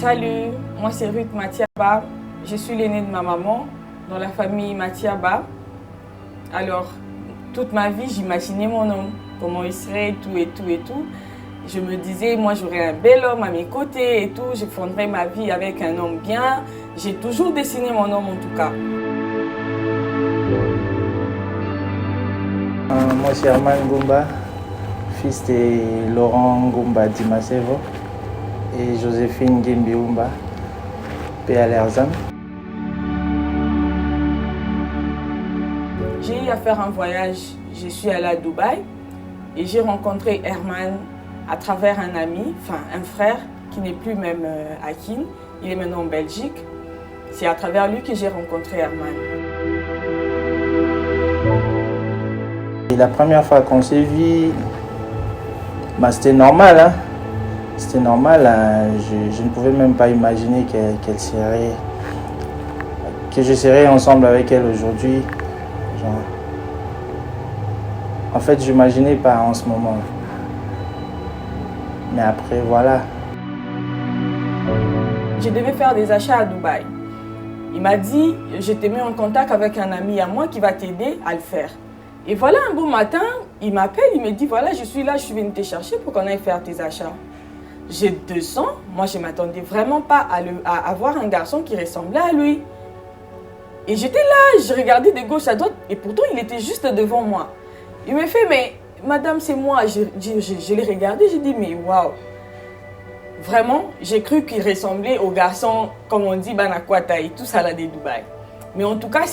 Salut, moi c'est Ruth Matiaba. Je suis l'aînée de ma maman dans la famille Matiaba. Alors, toute ma vie, j'imaginais mon homme, comment il serait et tout et tout et tout. Je me disais, moi j'aurais un bel homme à mes côtés et tout, je fondrais ma vie avec un homme bien. J'ai toujours dessiné mon homme en tout cas. Moi c'est Herman Ngumba, fils de Laurent Ngumba Dimasevo et Joséphine Gimbiumba, paix à leurs âmes. J'ai eu à faire un voyage, je suis allée à Dubaï et j'ai rencontré Herman à travers un ami, enfin un frère qui n'est plus même à Kin, il est maintenant en Belgique. C'est à travers lui que j'ai rencontré Herman. Et la première fois qu'on s'est vu, c'était normal. Hein? C'était normal. Hein? Je ne pouvais même pas imaginer que je serais ensemble avec elle aujourd'hui. En fait, je n'imaginais pas en ce moment. Mais après, voilà. Je devais faire des achats à Dubaï. Il m'a dit, je te mets en contact avec un ami à moi qui va t'aider à le faire. Et voilà, un beau matin, il m'appelle, il me dit, voilà, je suis là, je suis venu te chercher pour qu'on aille faire tes achats. J'ai 200, moi je ne m'attendais vraiment pas à avoir un garçon qui ressemblait à lui. Et j'étais là, je regardais de gauche à droite, et pourtant il était juste devant moi. Il me fait, mais madame, c'est moi. Je l'ai regardé, j'ai dit, mais waouh. Vraiment, j'ai cru qu'il ressemblait au garçon, comme on dit, Banakwata et tout ça là de Dubaï. Mais en tout cas,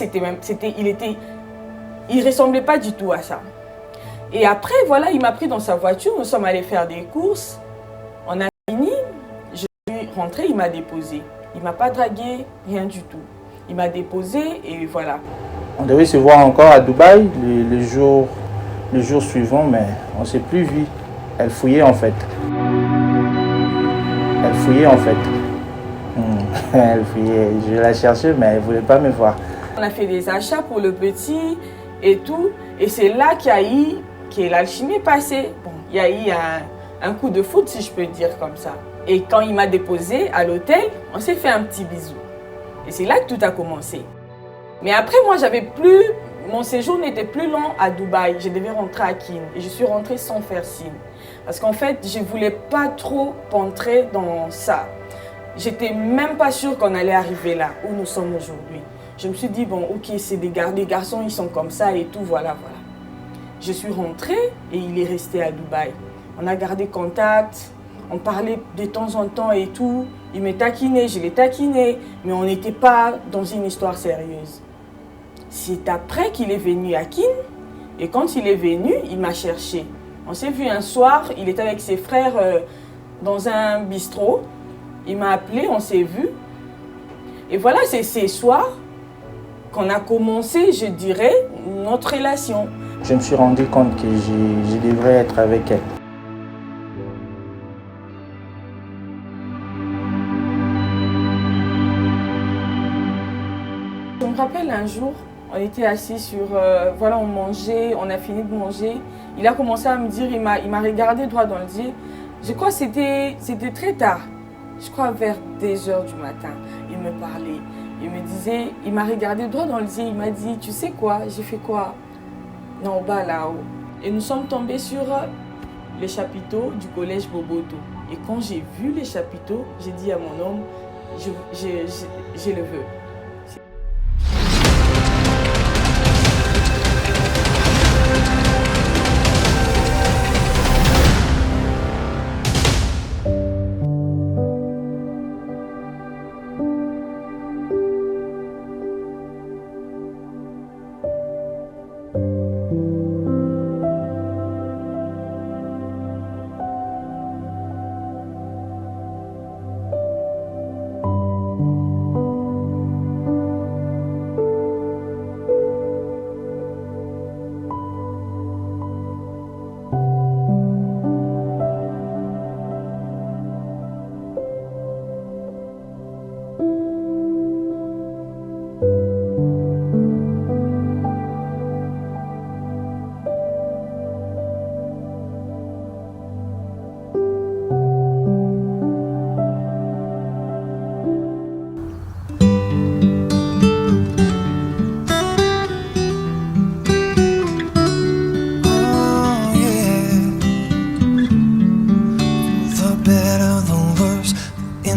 il ressemblait pas du tout à ça. Et après, voilà, il m'a pris dans sa voiture, nous sommes allés faire des courses. On a fini, je suis rentrée, il m'a déposé. Il m'a pas dragué, rien du tout. Il m'a déposé et voilà. On devait se voir encore à Dubaï le jour suivant, mais on ne s'est plus vu. Elle fouillait en fait. Elle fouillait en fait. Elle fouillait. Je la cherchais, mais elle ne voulait pas me voir. On a fait des achats pour le petit et tout. Et c'est là qu'il y a eu, que l'alchimie est passée. Bon, il y a eu un coup de foot, si je peux dire comme ça. Et quand il m'a déposé à l'hôtel, on s'est fait un petit bisou. Et c'est là que tout a commencé. Mais après, moi, mon séjour n'était plus long à Dubaï. Je devais rentrer à Kin. Et je suis rentrée sans faire signe. Parce qu'en fait, je ne voulais pas trop entrer dans ça. J'étais même pas sûre qu'on allait arriver là, où nous sommes aujourd'hui. Je me suis dit, bon, ok, c'est des garçons, ils sont comme ça et tout, voilà, voilà. Je suis rentrée et il est resté à Dubaï. On a gardé contact, on parlait de temps en temps et tout. Il me taquinait, je l'ai taquiné, mais on n'était pas dans une histoire sérieuse. C'est après qu'il est venu à Kin, et quand il est venu, il m'a cherché. On s'est vu un soir, il était avec ses frères dans un bistrot. Il m'a appelé, on s'est vu. Et voilà, c'est ces soirs qu'on a commencé, je dirais, notre relation. Je me suis rendu compte que je devrais être avec elle. Je me rappelle un jour, on était assis sur... voilà, on mangeait, on a fini de manger. Il a commencé à me dire, il m'a regardé droit dans les yeux. Je crois que c'était très tard. Je crois vers 2h du matin. Il me parlait. Il me disait, il m'a regardé droit dans les yeux. Il m'a dit, tu sais quoi? J'ai fait quoi? Non, au bas là-haut. Et nous sommes tombés sur les chapiteaux du collège Boboto. Et quand j'ai vu les chapiteaux, j'ai dit à mon homme, je le veux.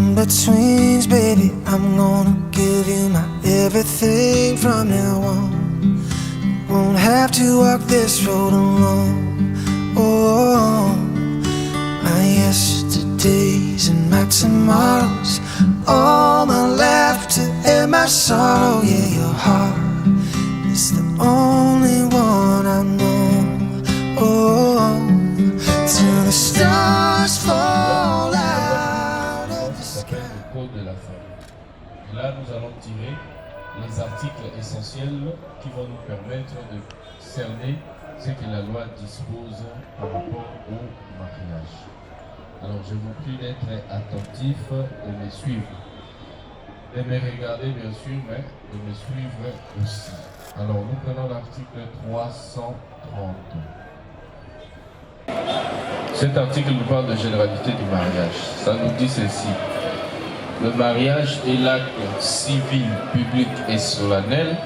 in-betweens, baby. I'm gonna give you my everything from now on. Won't have to walk this road alone. Oh, my yesterdays and my tomorrows, all my laughter and my sorrow. Yeah, your heart is the only one I know. Oh, till the stars fall out of the sky. Le code de la famille. Et là, nous allons tirer les articles essentiels qui vont nous permettre de cerner ce que la loi dispose par rapport au mariage. Alors, je vous prie d'être attentifs et de me suivre. De me regarder, bien sûr, mais de me suivre aussi. Alors, nous prenons l'article 330. Cet article nous parle de généralité du mariage. Ça nous dit ceci. Le mariage est l'acte civil, public et solennel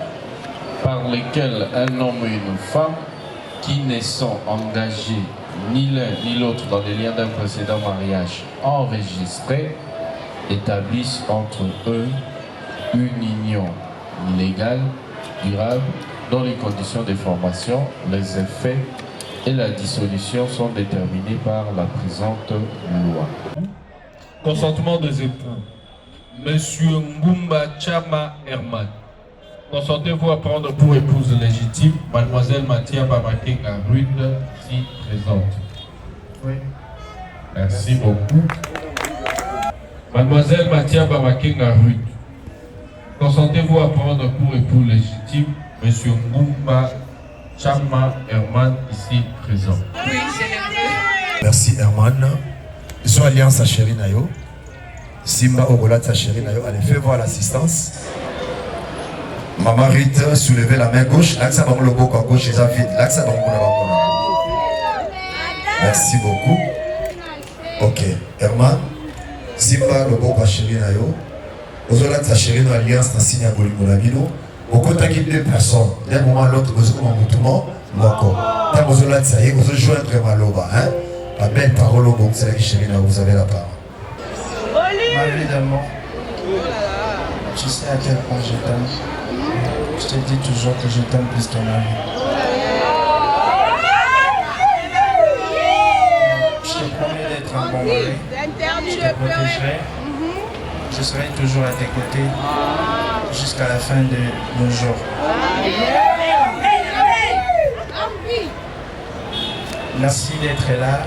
par lequel un homme et une femme qui ne sont engagés ni l'un ni l'autre dans les liens d'un précédent mariage enregistré établissent entre eux une union légale, durable, dont les conditions de formation, les effets et la dissolution sont déterminés par la présente loi. Consentement des époux. Monsieur Ngumba Chama Herman, consentez-vous à prendre pour épouse légitime Mademoiselle Mathia Bamakenga Rude, ici présente? Oui. Merci beaucoup. Mademoiselle Mathia Bamakenga Rude, consentez-vous à prendre pour époux légitime Monsieur Ngumba Chama Herman, ici présent? Oui, je le veux. Merci Herman. Ils sont alliance à Chéri Nayo. Simba Ogolat à Chéri Nayo. Allez, fais voir l'assistance. Maman Rite, soulevez la main gauche. L'axe à le beau à gauche, les vide. L'axe à merci beaucoup. Ok. Herman, Simba le beau à Chéri Nayo. Ozolat à Chéri Nayo, alliance à signe à Golimolabino. Au côté de deux personnes, d'un moment à l'autre, vous avez un mouvement, d'accord. Tant vous êtes ça y est, vous joindre Maloba, hein. La belle parole au bon, c'est la Chéri Nayo, vous avez la parole. Ma vie d'amour, tu sais à quel point je t'aime. Je te dis toujours que je t'aime plus que ma vie. Je te promets d'être un bon mari. Je te protégerai. Je serai toujours à tes côtés jusqu'à la fin de nos jours. Merci d'être là.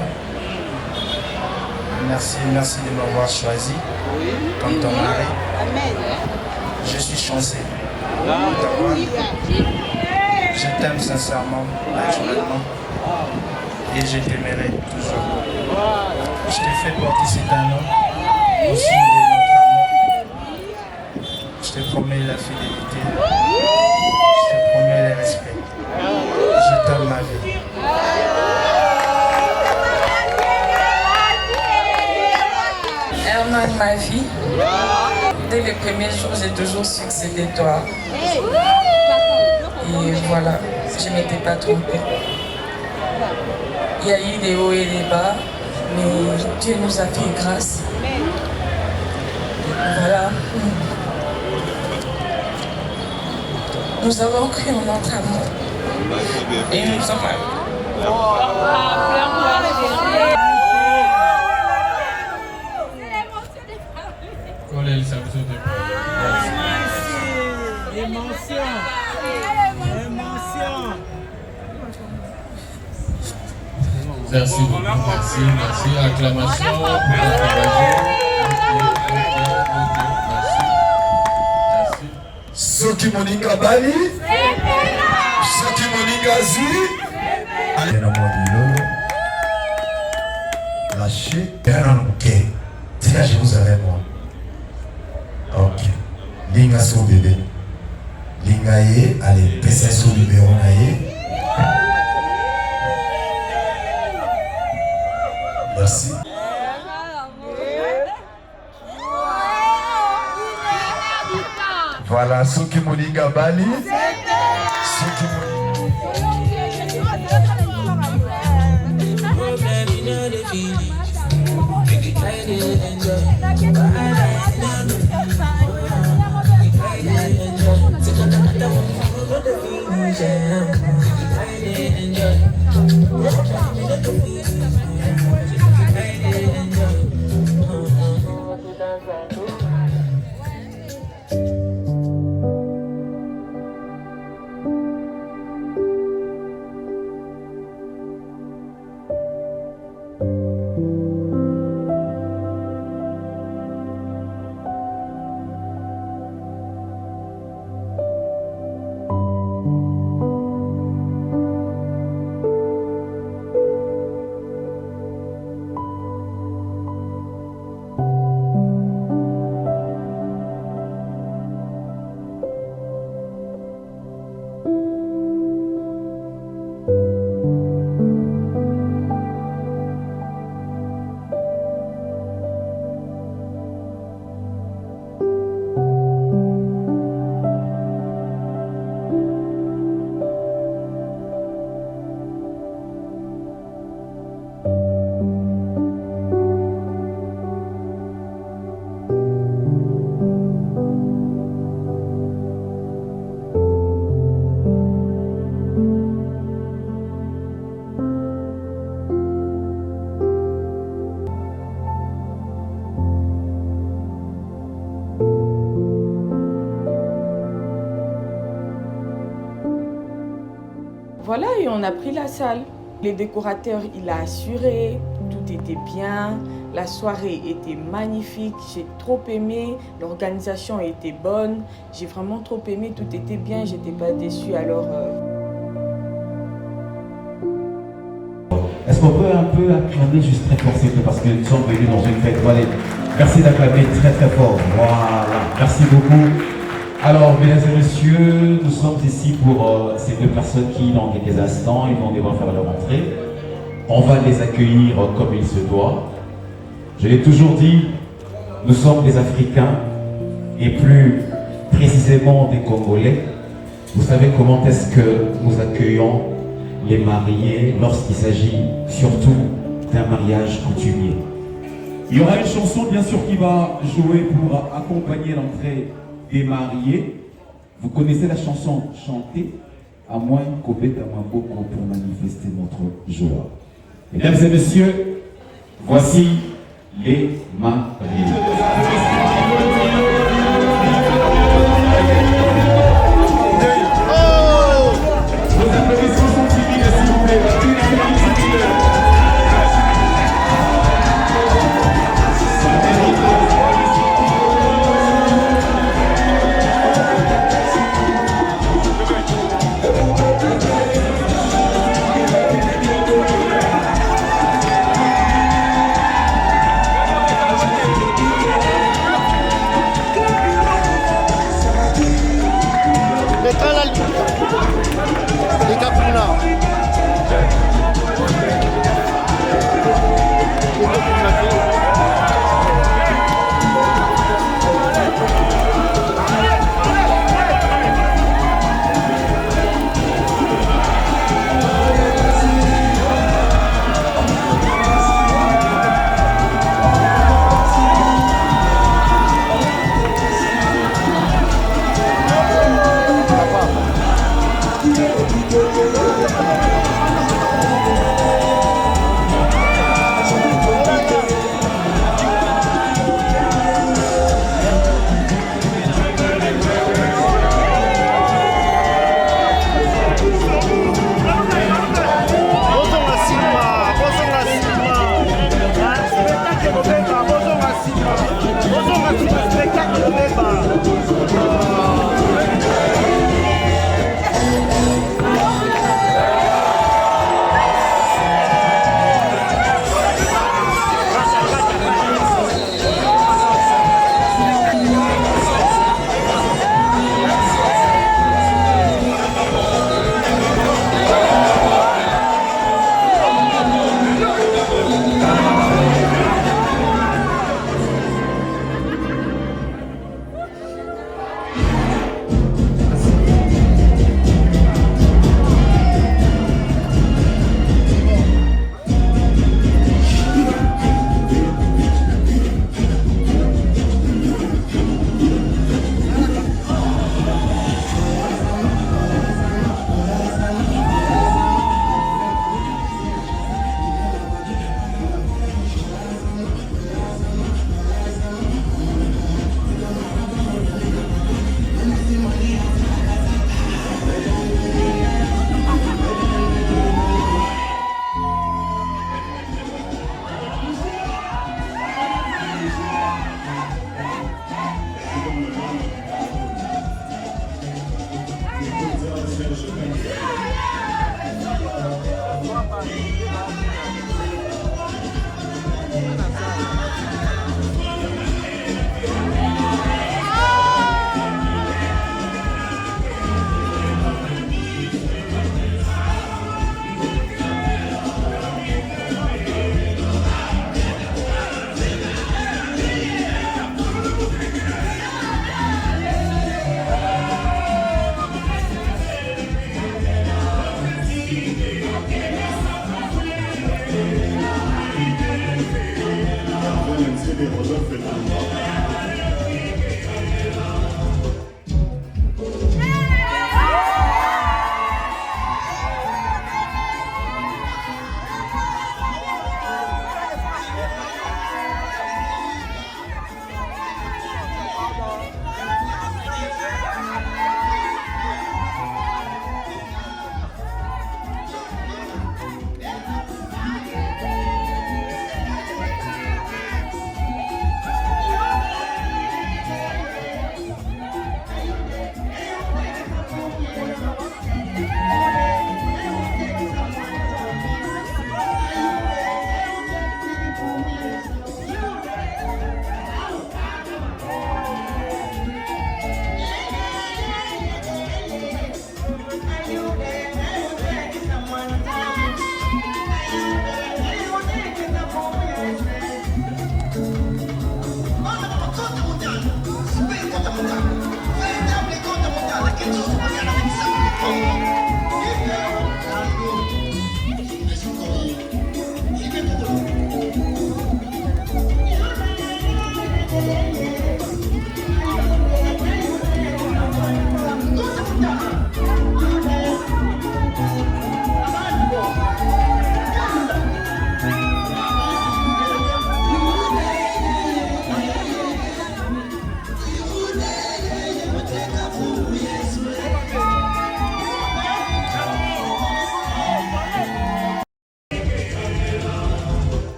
Merci de m'avoir choisi comme ton mari. Je suis chanceux. Je t'aime sincèrement, naturellement, et je t'aimerai toujours. Je t'ai fait porter cet anneau au signe de notre amour. Je te promets la fidélité. Je te promets le respect. Je t'aime ma vie. Herman, ma vie, dès les premiers jours, j'ai toujours su que c'était toi. Et voilà, je ne m'étais pas trompée. Il y a eu des hauts et des bas, mais Dieu nous a fait grâce. Voilà. Nous avons cru en notre amour. Et nous sommes Merci beaucoup, merci. Acclamation pour encourager. Merci. Soki Moninga Bali, Soki Moninga Zui, allez dans mon bureau, lâchez, ok, c'est là je vous avais moi. Ok, Linga sous bébé, Linga ye, allez, pesa sous numéro na ye. Merci. Voilà, Soki Moninga Bali. Soki Moninga. Voilà, et on a pris la salle. Les décorateurs, il a assuré, tout était bien, la soirée était magnifique, j'ai trop aimé, l'organisation était bonne, j'ai vraiment trop aimé, tout était bien, j'étais pas déçue alors. Est-ce qu'on peut un peu acclamer juste très fort, s'il vous plaît, parce que nous sommes venus dans une fête. Allez, merci d'acclamer très très fort. Voilà, merci beaucoup. Alors, mesdames et messieurs, nous sommes ici pour ces deux personnes qui, dans quelques instants, ils vont devoir faire leur entrée. On va les accueillir comme il se doit. Je l'ai toujours dit, nous sommes des Africains, et plus précisément des Congolais. Vous savez comment est-ce que nous accueillons les mariés lorsqu'il s'agit surtout d'un mariage coutumier. Il y aura une chanson bien sûr qui va jouer pour accompagner l'entrée des mariés. Vous connaissez la chanson chantée à moins qu'Obet Amaboko pour manifester notre joie. Mesdames et messieurs, voici les mariés.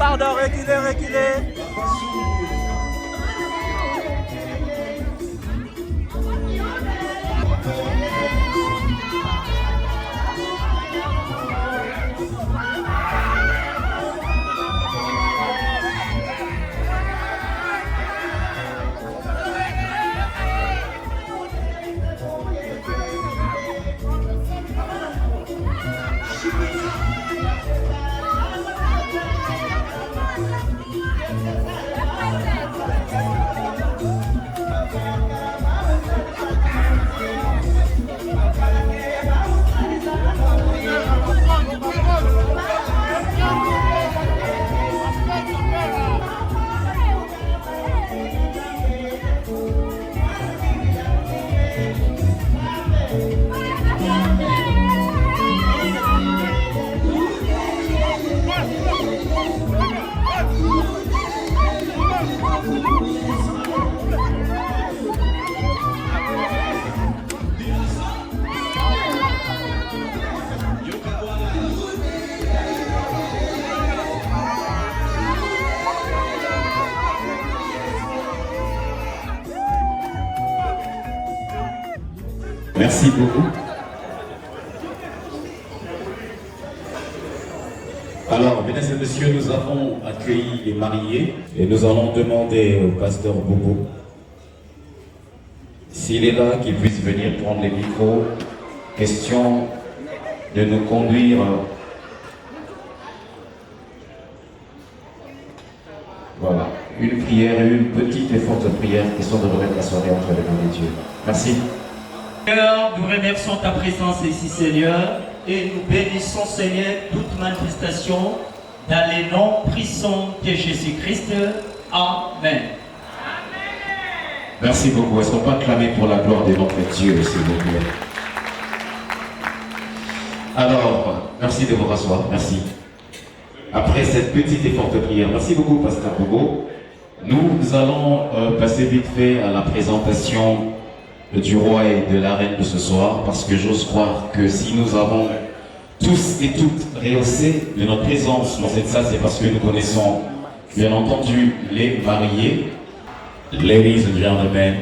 Pardon, reculez. Merci beaucoup. Alors, mesdames et messieurs, nous avons accueilli les mariés et nous allons demander au pasteur Bobo s'il est là, qu'il puisse venir prendre les micros. Question de nous conduire voilà, une prière et une petite et forte prière, question de remettre la soirée entre les mains de Dieu. Merci. Seigneur, nous remercions ta présence ici, Seigneur, et nous bénissons, Seigneur, toute manifestation dans les noms puissants de Jésus-Christ. Amen. Merci beaucoup. Est-ce qu'on peut acclamer pour la gloire de notre Dieu, s'il vous plaît? Alors, merci de vous rasseoir. Merci. Après cette petite et forte prière, merci beaucoup, Pasteur Bobo. Nous allons passer vite fait à la présentation du roi et de la reine de ce soir, parce que j'ose croire que si nous avons tous et toutes rehaussé de notre présence dans cette salle, c'est parce que nous connaissons bien entendu les mariés. Ladies and gentlemen,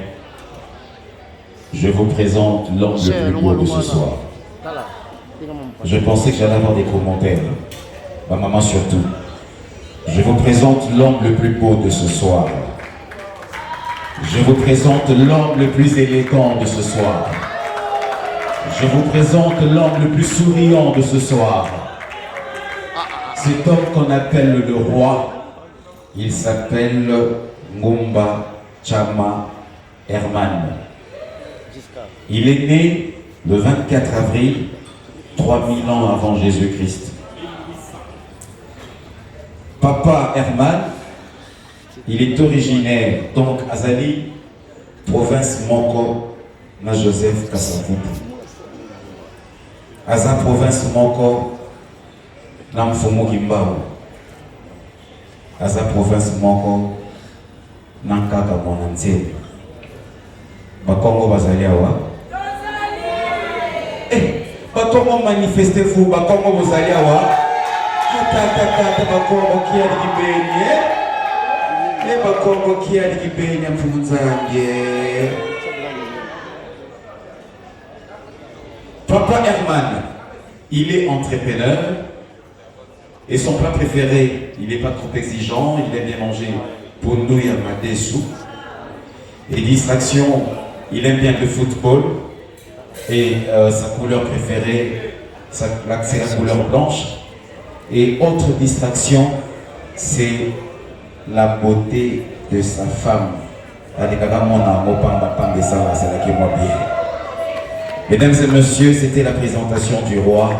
je vous présente l'homme le plus beau de ce soir. Je pensais que j'allais avoir des commentaires, ma maman surtout. Je vous présente l'homme le plus beau de ce soir. Je vous présente l'homme le plus élégant de ce soir. Je vous présente l'homme le plus souriant de ce soir. Cet homme qu'on appelle le roi, il s'appelle Ngumba Chama Herman. Il est né le 24 avril, 3000 ans avant Jésus-Christ. Papa Herman, il est originaire, donc Azali, province Moko, na Joseph Kassavubu. Aza province Moko, na Mfumu Kimbao. Aza province Moko, na Nkaka Monantier. Bakongo bazali awa. Bakongo manifestez-vous, Bakongo bazali awa. Kata Bakongo qui a dit Bakongo qui a dit Papa Herman, il est entrepreneur et son plat préféré, il n'est pas trop exigeant, il aime bien manger pour nous et sous. Et distraction, il aime bien le football et sa couleur préférée, c'est la couleur blanche. Et autre distraction, c'est la beauté de sa femme. Mesdames et messieurs, c'était la présentation du roi.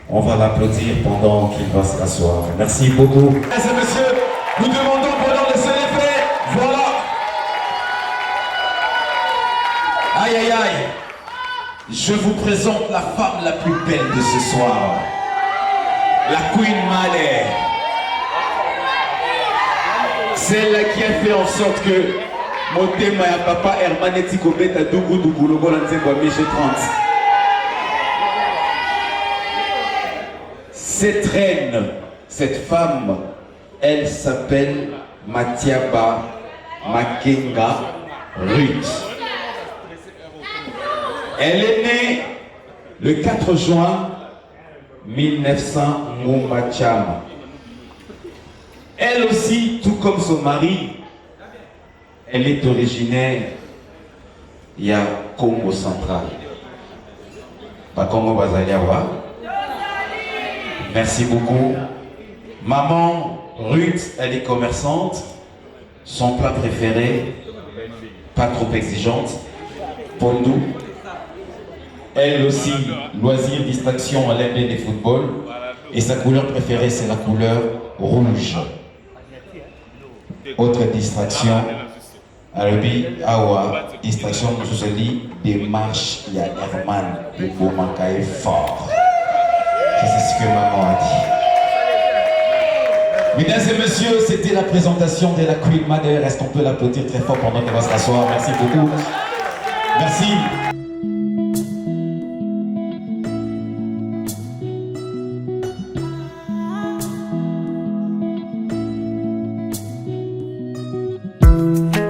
On va l'applaudir pendant qu'il va se rasseoir. Merci beaucoup. Mesdames et messieurs, nous demandons pendant de se lever. Voilà. Aïe aïe aïe. Je vous présente la femme la plus belle de ce soir. La Queen Mother. Celle qui a fait en sorte que mon thème à papa Herman et Tikobet à Dougou Logo Lanzembo à 30. Cette reine, cette femme, elle s'appelle Matiaba Makenga Ruth. Elle est née le 4 juin 1900 Moumachama. Elle aussi, tout comme son mari, elle est originaire du Congo central. Pas Congo Bazaliawa. Merci beaucoup. Maman Ruth, elle est commerçante. Son plat préféré, pas trop exigeante, pour nous. Elle aussi, loisir, distraction, elle aime bien les football. Et sa couleur préférée, c'est la couleur rouge. Autre distraction, Arabi Awa, distraction, je se dis, démarche, il y a Herman, le beau mancaille fort. C'est ce que maman a dit. Mesdames et messieurs, c'était la présentation de la Queen Mother. Est-ce qu'on peut l'applaudir très fort pendant qu'elle va se rasseoir? Merci beaucoup. Merci.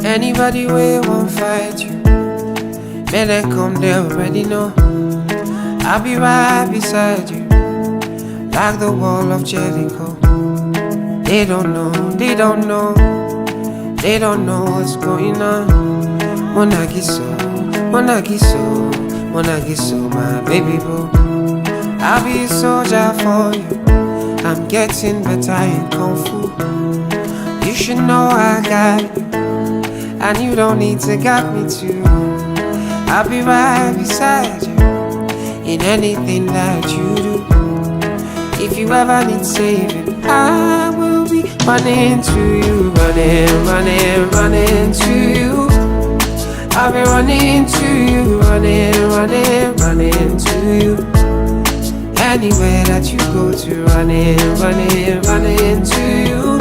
Anybody way won't fight you, man, they come, they already know. I'll be right beside you, like the wall of Jericho. They don't know, they don't know, they don't know what's going on. Monagiso, Monagiso, Monagiso, my baby boo. I'll be a soldier for you. I'm getting better in Kung Fu. You should know I got you, and you don't need to guide me too. I'll be right beside you in anything that you do. If you ever need saving, I will be running to you, running, running, running to you. I'll be running to you, running, running, running to you. Anywhere that you go to, running, running, running to you.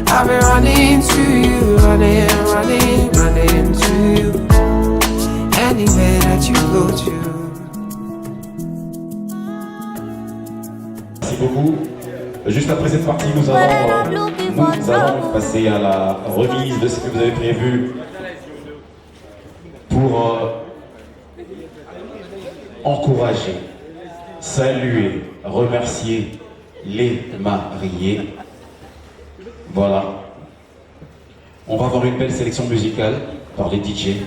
I'll be running to you, running, running, running to you. Anywhere that you go to. Merci beaucoup. Juste après cette partie, nous allons passer à la remise de ce que vous avez prévu pour encourager, saluer, remercier les mariés. Voilà. On va avoir une belle sélection musicale par les DJ.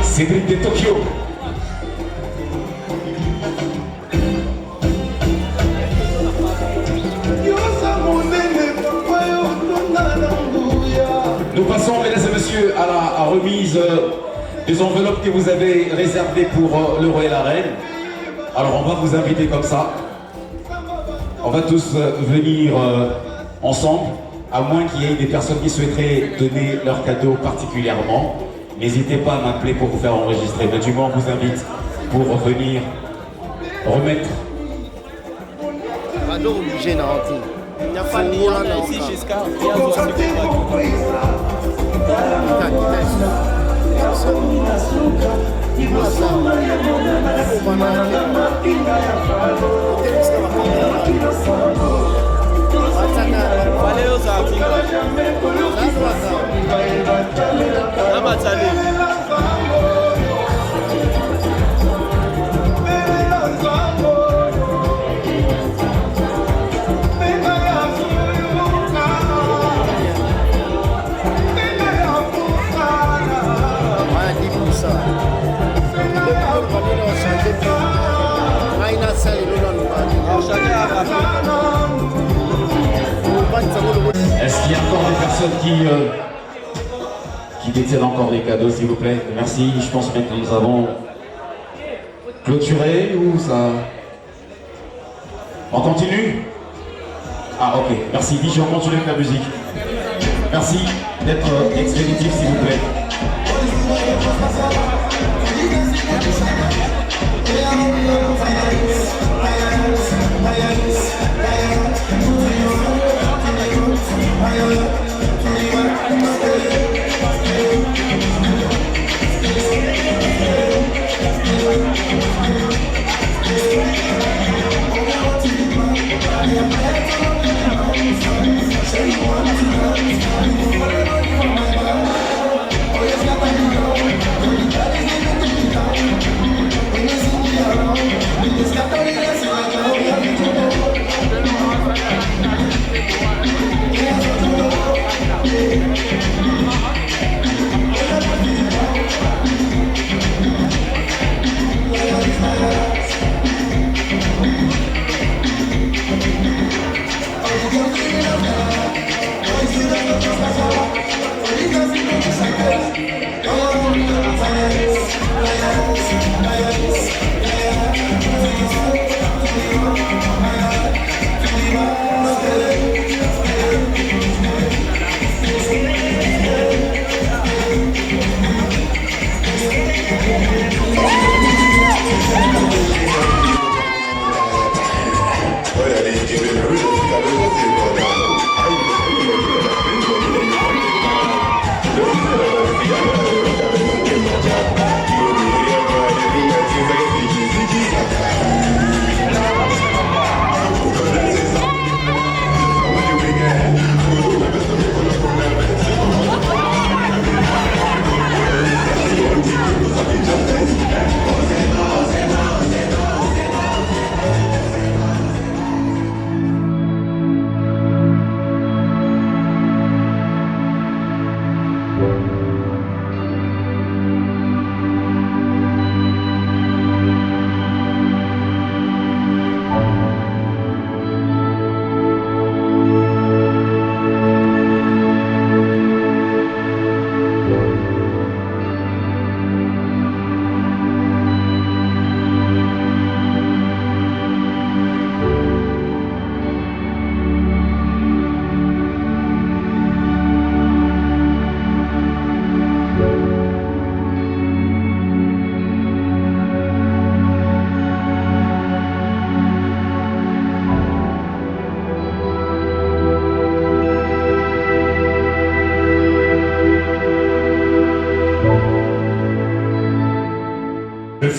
Cédric de Tokyo. Nous passons, mesdames et messieurs, à la remise des enveloppes que vous avez réservées pour le roi et la reine. Alors on va vous inviter comme ça. On va tous venir ensemble, à moins qu'il y ait des personnes qui souhaiteraient donner leur cadeau particulièrement. N'hésitez pas à m'appeler pour vous faire enregistrer. Mais du moins, on vous invite pour venir remettre. Il n'y a pas de lien ici jusqu'à Est-ce qu'il y a encore des personnes qui détiennent encore des cadeaux, s'il vous plaît? Merci, je pense que nous avons clôturé ou ça... On continue? Ah ok, merci, DJ, on continue avec la musique. Merci d'être expéditif, s'il vous plaît.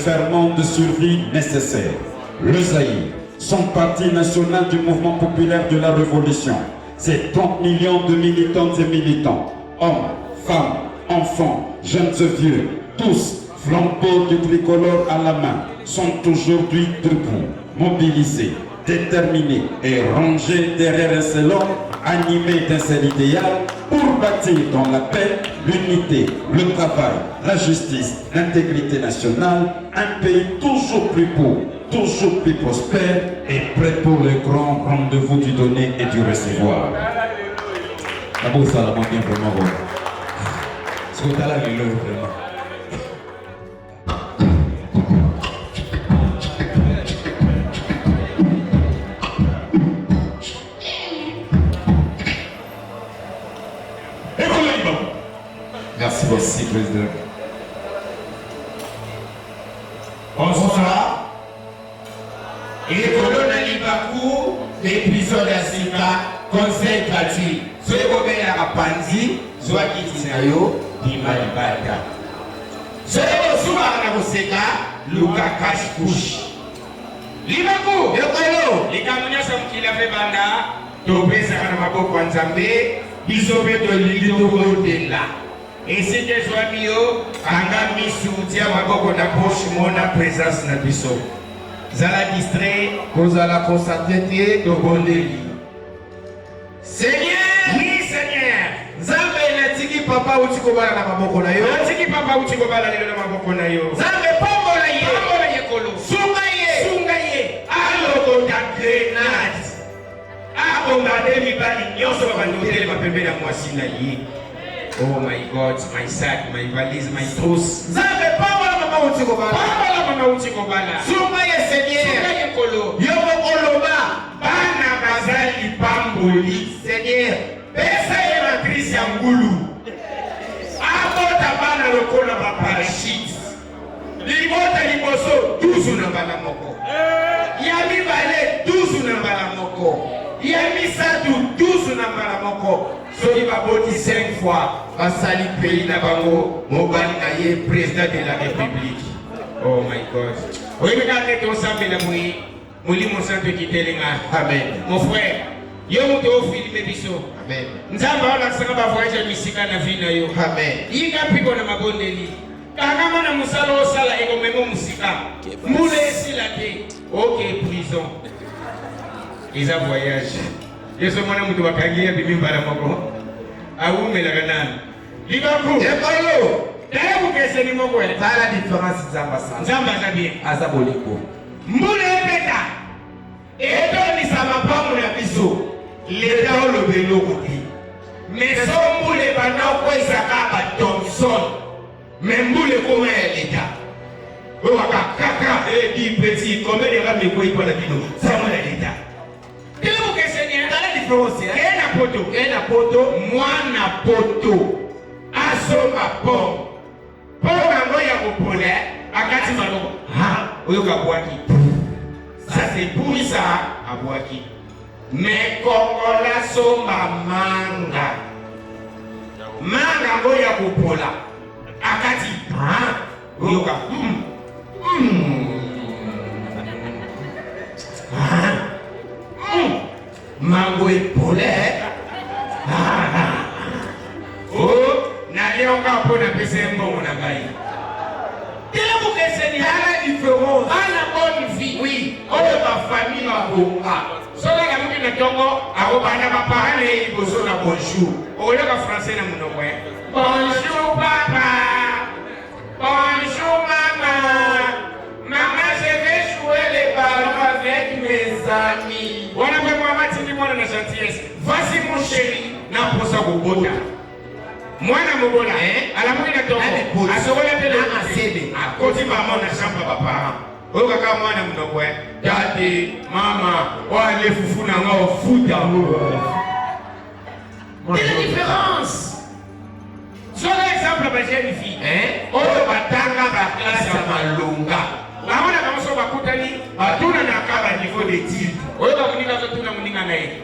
ferment de survie nécessaire. Le Zaïre, son parti national du mouvement populaire de la Révolution, c'est 30 millions de militantes et militants, hommes, femmes, enfants, jeunes et vieux, tous, flambeaux du tricolore à la main, sont aujourd'hui debout, mobilisés, déterminés et rangés derrière un seul homme, animés d'un seul idéal, pour bâtir dans la paix, l'unité, le travail, la justice, l'intégrité nationale, un pays toujours plus beau, toujours plus prospère et prêt pour le grand rendez-vous du donner et du recevoir. D'abord, ça la bien vraiment bon. Ce que tu as là, il est vraiment. Merci beaucoup, Président. Bonsoir. Et Colonel Libakou, l'épisode Asika, conseil gratuit. Soyez obéis à Panzi, soit qui Tinayo, Dima Libaka. Soyez au soir à Roseka, Luka Kashkush. Libakou, les Camerounais sont qui l'a fait banda, Tobé Saranamabo Kwanzambe, Bisobé de l'Ido de là. Et si des amis, Kanga Missoutia, Maboko na poche, mona présence na biso. Zala distrait, Kozala concentré, de Bondeli. Seigneur, oui Seigneur, Zambe na tiki papa utikobala na maboko na yo. Tiki papa utikobala na maboko na yo. Zambe pombola ye kolo. Sunga ye. Aloko ta grenade. A bombarder mibali nyonso babandotele bapembe na mwasi na ye. Oh my God, my sack, my valise, my trousse. Zambe pombola mama utikobala. Pombola mama utikobala. Sunga ye Seigneur. Sunga ye kolo. Yobo koloba. Bana bazali pamboli. Seigneur, pesa ye matrice ya ngulu. Abota bana lokola ba parachute. Libota liboso 12 na bana moko. Yami bale 12 na bana moko. Yami satu 12 na bana moko. Soki baboti 5 fois, basali pays na bango, mobali na ye président de la République. Oh my God. Oui, regardez ton sambe la moui. Mouli mon santo kitelinga. Amen. Mon frère, yo muto filme biso. Amen. Nzamba wala sanga ba voyage misika na vie na yo. Amen. Yika piko na mabondeli. Kangama na musala osala ego memo musika. Mule esila te. Ok, prison. Isa voyage. Yeso mwana mutu bakangia bibi mbala moko. Awume la kanana. Libaku. Ekolo. D'ailleurs, vous pensez que c'est la différence de Zamba. Zamba, ça bien. Azaboliko. Moule Beta. Et donc, ça va pas mon abisso. L'État ou le vélo côté. Mais son moule est pas non, quoi, ça va Thompson. Mais moule comment est l'État? Oh, kaka, et dit petit, combien de rames de quoi il peut la vidéo? Ça va l'État. Quelle est votre question? La différence, quelle est la poto? Moi, na poto. Asoma pom. Poma ngoya kupole akati maloko ha oyo kabwaki ça c'est pour ça abwaki mais kongola somba manga ngoya kupola akati ha oyo ka mango epole oh na leo ngapo na pesa mbongo na gai. Tela bukese ni hala différence. Ana bonne vie. Oui. Oyo ba famille ma bonga. Sola la muki na tongo, abo bana ba parane ibozo na bonjour. Oyo ka français na munoko eh. Bonjour papa. Bonjour maman. Maman, je vais jouer les ballons avec mes amis. Wana kwa mama tindi mwana na gentillesse. Vas-y mon chéri, na posa bobota. Mwana mobola ala mwina toko asokola tele asede akoti mama na shamba papa oka kama mwana mdogo dadi mama wale fufu na ngao futa quelle différence sur l'exemple ba jeune fille oyo batanga ba classe ya malonga naona kama so bakutani batuna na kaba niveau d'étude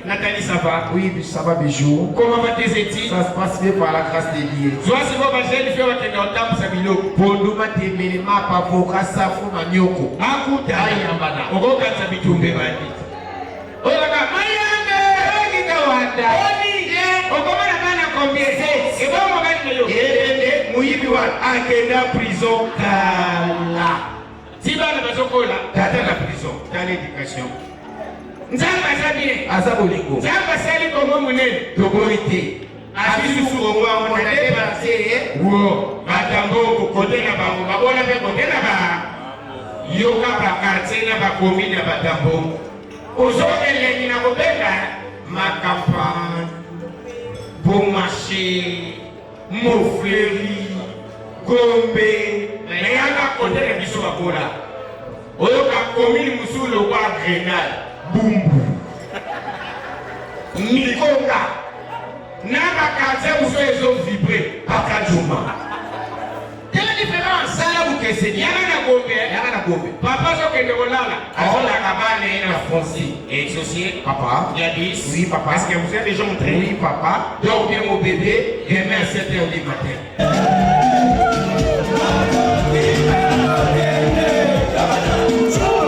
Nathalie, ça va? Oui, ça va, bijou. Comment va tes études? Ça se passe bien par la grâce de Dieu. Toi, si vous avez fait un temps, ça biloko. Ponduma temelema pavoka safu manyoko. Akuta. Ayambana. Ogoka tabitumbe bandi. Ogoka mayande. Ogikawanda. Oni. Ogomana bana combien? Et bon, on va dire. Et Mouyibi wa akenda prison kala. Si bana bazokola, tata la prison, dans l'éducation. Nzamba sabine. Azabolingo. Nzamba sali kongo munene. Togoite. Abisu kongo on a dépassé. Wo, batambo côté na bango, babona pe côté na ba. Yoka ba quartier na ba commune na batambo. Ozokele ni na kobenda ma campagne. Bon marché, Mofleri, Gombe, mais yanga côté na biso bakola. Oyoka commune musulo wa Grenade. Bumbu Mikonga Naba quartier où ils ont vibré Pakajuma. Quelle différence? Ça là où que c'est bien na Gombe. Papa so que de volala. Alors la cabane est en français. Et ceci papa. Il y a 10. Oui papa. Est-ce que vous êtes déjà montré? Oui papa. Donc bien mon bébé. Demain à 7h du matin. Show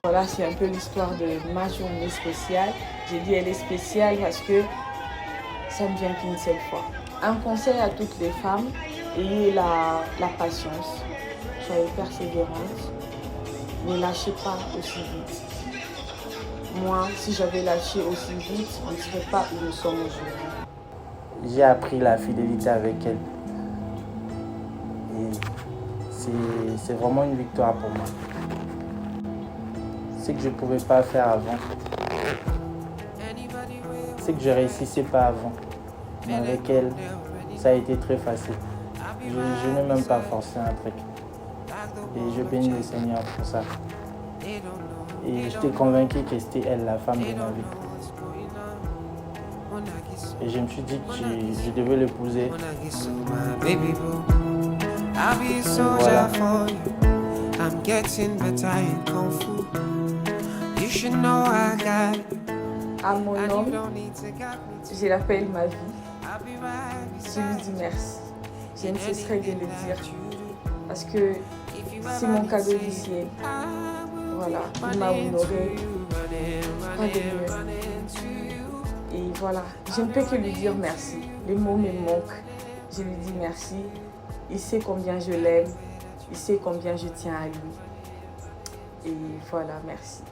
Voilà, c'est un peu l'histoire de ma journée spéciale. J'ai dit elle est spéciale parce que ça ne vient qu'une seule fois. Un conseil à toutes les femmes, ayez la patience, soyez persévérantes, ne lâchez pas aussi vite. Moi, si j'avais lâché aussi vite, on ne serait pas où nous sommes aujourd'hui. J'ai appris la fidélité avec elle. Et c'est vraiment une victoire pour moi. C'est que je ne pouvais pas faire avant. C'est que je ne réussissais pas avant. Mais avec elle, ça a été très facile. Je n'ai même pas forcé un truc. Et je bénis le Seigneur pour ça. Et j'étais convaincu que c'était elle, la femme de ma vie. Et je me suis dit que je devais l'épouser. Voilà. À mon homme, je l'appelle ma vie. Je lui dis merci. Je ne cesserai de le dire. Parce que c'est mon cadeau du ciel. Voilà, il m'a honoré. Pas de mieux. Et voilà, je ne peux que lui dire merci. Les mots me manquent. Je lui dis merci. Il sait combien je l'aime. Il sait combien je tiens à lui. Et voilà, merci.